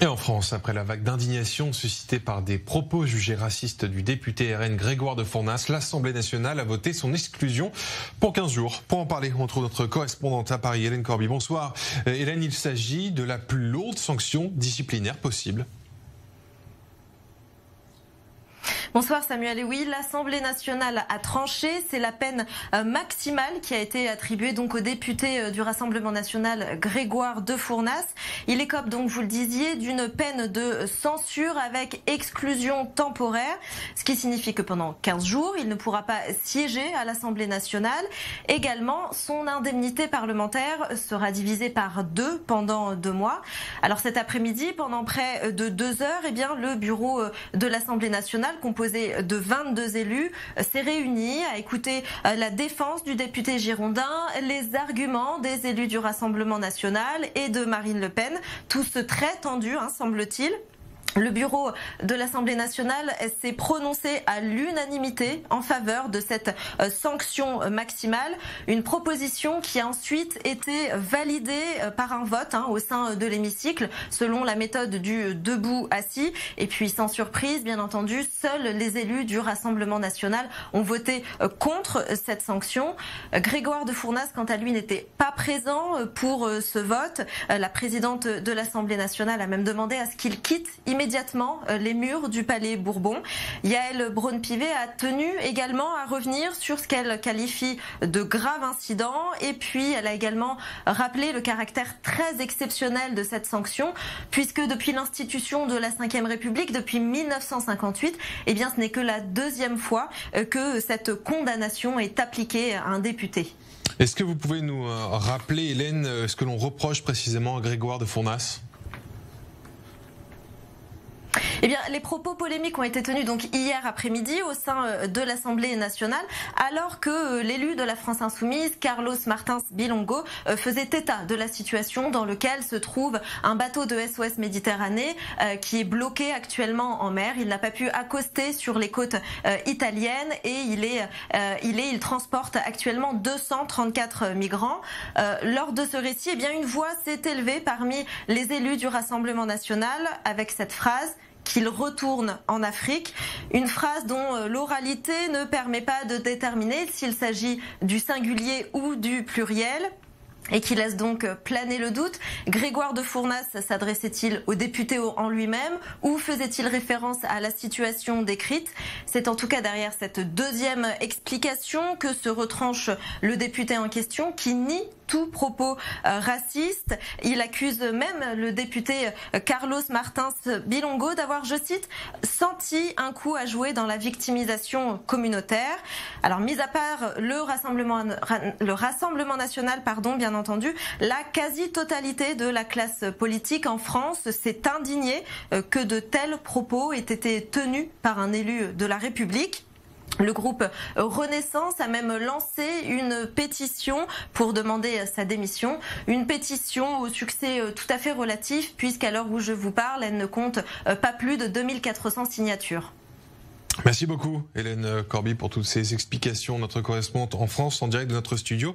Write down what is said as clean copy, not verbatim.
Et en France, après la vague d'indignation suscitée par des propos jugés racistes du député RN Grégoire de Fournas, l'Assemblée nationale a voté son exclusion pour 15 jours. Pour en parler, on trouve notre correspondante à Paris, Hélène Corby. Bonsoir. Hélène, il s'agit de la plus lourde sanction disciplinaire possible. Bonsoir Samuel. Et oui, l'Assemblée nationale a tranché. C'est la peine maximale qui a été attribuée donc au député du Rassemblement national Grégoire de Fournas. Il écope donc, vous le disiez, d'une peine de censure avec exclusion temporaire, ce qui signifie que pendant 15 jours, il ne pourra pas siéger à l'Assemblée nationale. Également, son indemnité parlementaire sera divisée par 2 pendant 2 mois. Alors cet après-midi, pendant près de 2 heures, le bureau de l'Assemblée nationale, composé de 22 élus, s'est réuni à écouter la défense du député girondin, les arguments des élus du Rassemblement national et de Marine Le Pen, tous très tendus, semble-t-il. Le bureau de l'Assemblée nationale s'est prononcé à l'unanimité en faveur de cette sanction maximale, une proposition qui a ensuite été validée par un vote au sein de l'hémicycle selon la méthode du debout assis. Et puis sans surprise, bien entendu, seuls les élus du Rassemblement national ont voté contre cette sanction. Grégoire de Fournas, quant à lui, n'était pas présent pour ce vote. La présidente de l'Assemblée nationale a même demandé à ce qu'il quitte immédiatement les murs du Palais Bourbon. Yaël Braun-Pivet a tenu également à revenir sur ce qu'elle qualifie de grave incident et puis elle a également rappelé le caractère très exceptionnel de cette sanction puisque depuis l'institution de la Ve République, depuis 1958, ce n'est que la 2e fois que cette condamnation est appliquée à un député. Est-ce que vous pouvez nous rappeler, Hélène, ce que l'on reproche précisément à Grégoire de Fournas ? Les propos polémiques ont été tenus donc hier après-midi au sein de l'Assemblée nationale, alors que l'élu de la France Insoumise, Carlos Martins Bilongo, faisait état de la situation dans laquelle se trouve un bateau de SOS Méditerranée qui est bloqué actuellement en mer. Il n'a pas pu accoster sur les côtes italiennes et il transporte actuellement 234 migrants. Lors de ce récit, une voix s'est élevée parmi les élus du Rassemblement national avec cette phrase: qu'il retourne en Afrique, une phrase dont l'oralité ne permet pas de déterminer s'il s'agit du singulier ou du pluriel et qui laisse donc planer le doute. Grégoire de Fournas s'adressait-il au député en lui-même ou faisait-il référence à la situation décrite? C'est en tout cas derrière cette 2e explication que se retranche le député en question qui nie tout propos raciste. Il accuse même le député Carlos Martins Bilongo d'avoir, je cite, senti un coup à jouer dans la victimisation communautaire. Alors, mis à part le Rassemblement national, bien entendu, la quasi-totalité de la classe politique en France s'est indignée que de tels propos aient été tenus par un élu de la République. Le groupe Renaissance a même lancé une pétition pour demander sa démission. Une pétition au succès tout à fait relatif puisqu'à l'heure où je vous parle, elle ne compte pas plus de 2400 signatures. Merci beaucoup Hélène Corby pour toutes ces explications. Notre correspondante en France en direct de notre studio.